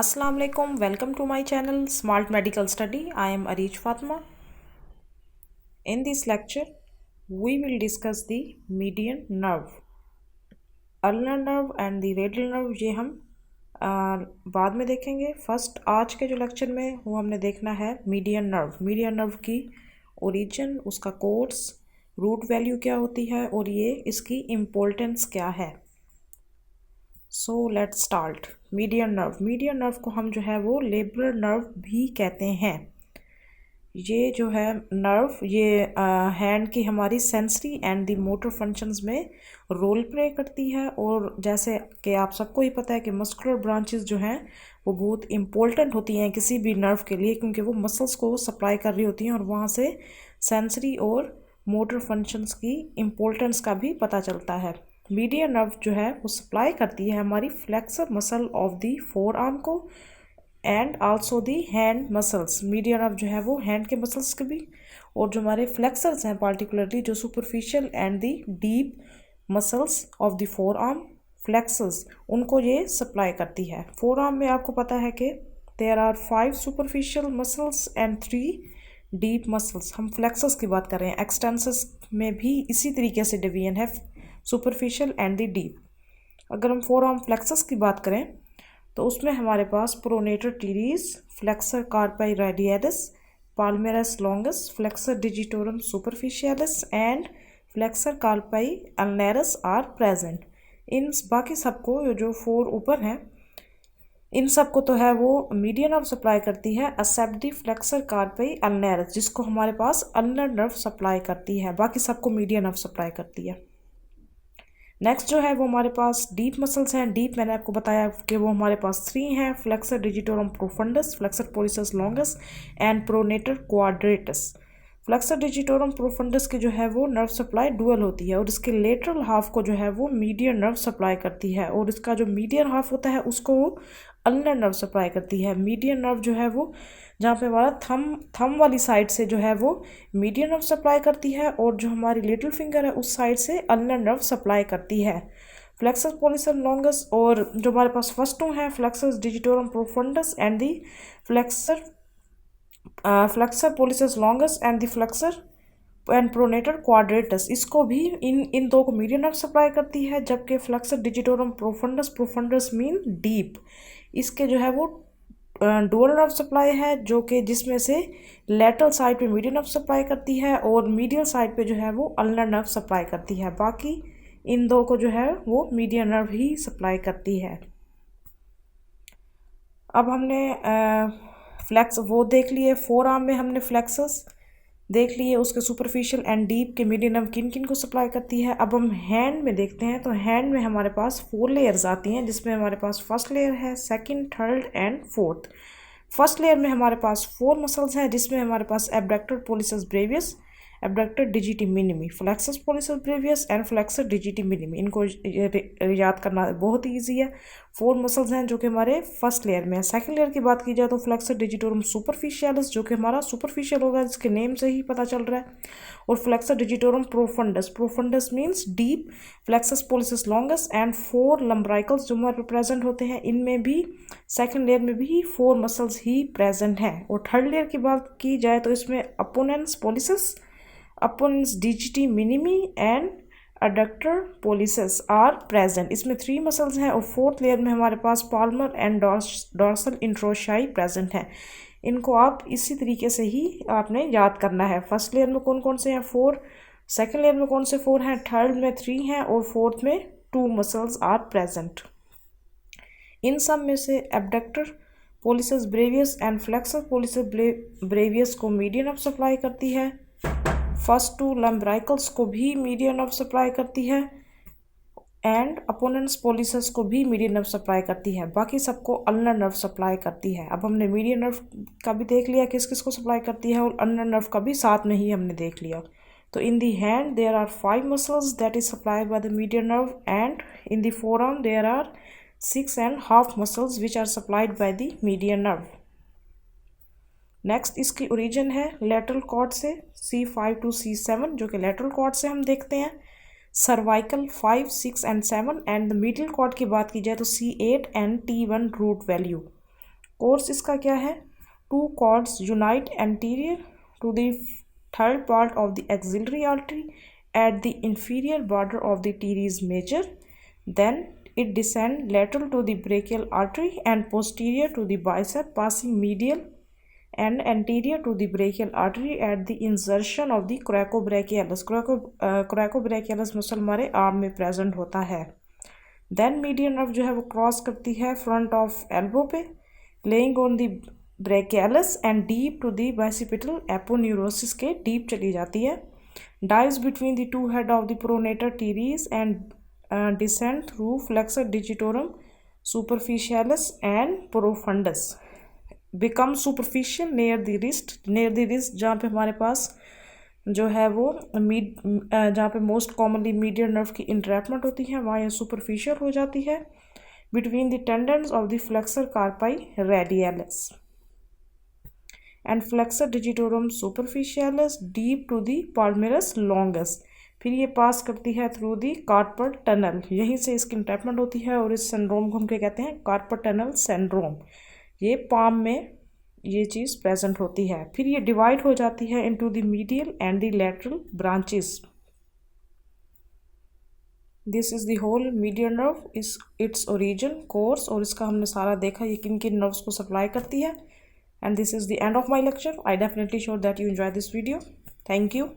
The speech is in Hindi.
Assalamu alaikum. Welcome to my channel Smart Medical Study. I am Arish Fatma. In this lecture, we will discuss the median nerve, ulnar nerve and the radial nerve. ये हम बाद में देखेंगे. फर्स्ट आज के जो लेक्चर में वो हमने देखना है मीडियन नर्व. मीडियन नर्व की ओरिजिन, उसका कोर्स, रूट वैल्यू क्या होती है और ये इसकी इम्पोर्टेंस क्या है. So let's start. Median nerve. Median nerve को हम जो है वो लेब्रल नर्व भी कहते हैं. ये जो है नर्व ये हैंड की हमारी sensory and the motor functions में रोल प्ले करती है. और जैसे कि आप सबको ही पता है कि मस्कुलर ब्रांचेस जो हैं वो बहुत इम्पोर्टेंट होती हैं किसी भी नर्व के लिए, क्योंकि वो मसल्स को सप्लाई कर रही होती हैं और वहाँ से सेंसरी और मोटर फंक्शंस की इम्पोर्टेंस का भी पता चलता है. मीडियन नर्व जो है वो सप्लाई करती है हमारी flexor muscle of the forearm को and also the hand muscles. Median nerve जो है वो हैंड के मसल्स के भी और जो हमारे फ्लेक्सर्स हैं पार्टिकुलरली जो superficial and the deep muscles of the four arm flexors, उनको ये सप्लाई करती है. फोर आर्म में आपको पता है कि there are 5 superficial muscles and 3 deep muscles. हम फ्लेक्सर्स की बात कर रहे हैं. एक्सटेंसर्स में भी इसी तरीके से डिवीजन है, सुपरफिशियल एंड दी डीप. अगर हम फोर आर्म फ्लेक्सर्स की बात करें तो उसमें हमारे पास pronator teres, flexor carpi radialis, palmaris longus, flexor digitorum superficialis and flexor carpi ulnaris are present. इन बाकी सबको जो फोर ऊपर हैं इन सबको तो है वो मीडियन नर्व सप्लाई करती है, एक्सेप्ट दी फ्लेक्सर कार्पाई अल्नेरस जिसको हमारे पास अल्नर नर्व सप्लाई करती है. बाकी सबको मीडियन नर्व सप्लाई करती है. नेक्स्ट जो है वो हमारे पास डीप मसल्स हैं. डीप मैंने आपको बताया कि वो हमारे पास 3 हैं, flexor digitorum profundus, flexor pollicis longus and pronator quadratus. Flexor digitorum profundus की जो है वो नर्व सप्लाई डुअल होती है और इसके लेटरल हाफ को जो है वो मीडियन नर्व सप्लाई करती है और इसका जो मीडियन हाफ होता है उसको अल्नर नर्व सप्लाई करती है. मीडियन नर्व जो है वो जहाँ पे हमारा थम वाली साइड से जो है वो मीडियन नर्व सप्लाई करती है और जो हमारी लिटिल फिंगर है उस साइड से अल्नर नर्व सप्लाई करती है. फ्लेक्सस पोलिसस लॉन्गस और जो हमारे पास फर्स्ट टू हैं flexor digitorum profundus and the flexor pollicis longus and the flexor and pronator quadratus, इसको भी इन दो को मीडियन नर्व सप्लाई करती है. जबकि flexor digitorum profundus, profundis mean deep, इसके जो है वो डुअल नर्व सप्लाई है जो कि जिसमें से लेटरल साइड पे मीडियन नर्व सप्लाई करती है और मीडियल साइड पे जो है वो अल्नर नर्व सप्लाई करती है. बाकी इन दो को जो है वो मीडियन नर्व ही सप्लाई करती है. अब हमने फ्लेक्स वो देख लिए, फोर आर्म में हमने फ्लेक्सस देख लिए, उसके सुपरफिशियल एंड डीप के मीडियन नर्व किन किन को सप्लाई करती है. अब हम हैंड में देखते हैं तो हैंड में हमारे पास 4 लेयर्स आती हैं जिसमें हमारे पास फर्स्ट लेयर है, second, third and fourth. First layer में हमारे पास 4 मसल्स हैं जिसमें हमारे पास abductor pollicis brevis, abductor digiti minimi, flexor pollicis brevis and flexor digiti minimi. इनको याद करना बहुत ही ईजी है. 4 मसल्स हैं जो कि हमारे फर्स्ट लेयर में है. सेकंड लेयर की बात की जाए तो फ्लेक्सर डिजिटोरम सुपरफिशियलिस जो कि हमारा सुपरफिशियल होगा, जिसके नेम से ही पता चल रहा है, और flexor digitorum profundus, profundus means deep, flexor pollicis longus and 4 lumbricals जो हमारे प्रेजेंट होते हैं. इनमें भी सेकंड लेयर में भी 4 मसल्स ही प्रेजेंट हैं. और थर्ड लेयर की बात की जाए तो इसमें opponens pollicis, opponens digiti minimi and adductor pollicis are present. इसमें 3 मसल्स हैं. और फोर्थ लेयर में हमारे पास palmar and dorsal interossei present हैं. इनको आप इसी तरीके से ही आपने याद करना है. फर्स्ट लेयर में कौन कौन से हैं 4, सेकंड लेयर में कौन से 4 हैं, थर्ड में 3 हैं और फोर्थ में 2 मसल्स आर प्रेजेंट. इन सब में से abductor pollicis brevis and flexor पोलिसस Bravais को मीडियन नर्व सप्लाई करती है. फर्स्ट 2 लम्ब्राइकल्स को भी मीडियन नर्व सप्लाई करती है एंड अपोनेंस पोलिसस को भी मीडियन नर्व सप्लाई करती है. बाकी सबको अल्नर नर्व सप्लाई करती है. अब हमने मीडियन नर्व का भी देख लिया किस किस को सप्लाई करती है और अल्नर नर्व का भी साथ में ही हमने देख लिया. तो in the hand there are 5 muscles that is supplied by the median nerve and in the forearm there are 6.5 muscles which are supplied by the median nerve. Next इसकी ओरिजिन है लेटरल कॉर्ड से C5 to C7 जो कि लेटरल कॉर्ड से हम देखते हैं. Cervical 5, 6 and 7 and the middle cord की बात की जाए तो C8 and T1 root value. Course इसका क्या है, two cords unite anterior to the third part of the axillary artery at the inferior border of the teres major, then it descend lateral to the brachial artery and posterior to the bicep, passing medial and anterior to the brachial artery at the insertion of the coracobrachialis. coracobrachialis muscle हमारे आर्म में प्रेजेंट होता है. देन मीडियन नर्व जो है वो क्रॉस करती है फ्रंट ऑफ एल्बो पे, lying on the brachialis and deep to the bicipital aponeurosis के डीप चली जाती है. Dives between the two head of the pronator teres and descend through flexor digitorum superficialis and profundus. Become superficial near the wrist जहाँ पे हमारे पास जो है वो जहाँ पे मोस्ट कॉमनली मीडियल नर्व की इंट्रैपमेंट होती है वहाँ यह सुपरफिशियल हो जाती है between the tendons of the flexor carpi radialis and flexor digitorum superficialis deep to the palmaris longus. फिर ये पास करती है थ्रू दी कार्पल टनल, यहीं से इसकी इंट्रैपमेंट होती है और इस सिंड्रोम को हम क्या कहते हैं, कार्पल टनल सिंड्रोम. ये पाम में ये चीज़ प्रेजेंट होती है. फिर ये डिवाइड हो जाती है into the medial and the lateral branches. This is the whole medial nerve, इस इट्स ओरिजिन, कोर्स, और इसका हमने सारा देखा ये किन किन नर्व्स को सप्लाई करती है. And this is the end of my lecture. I definitely sure that you enjoy this video. Thank you.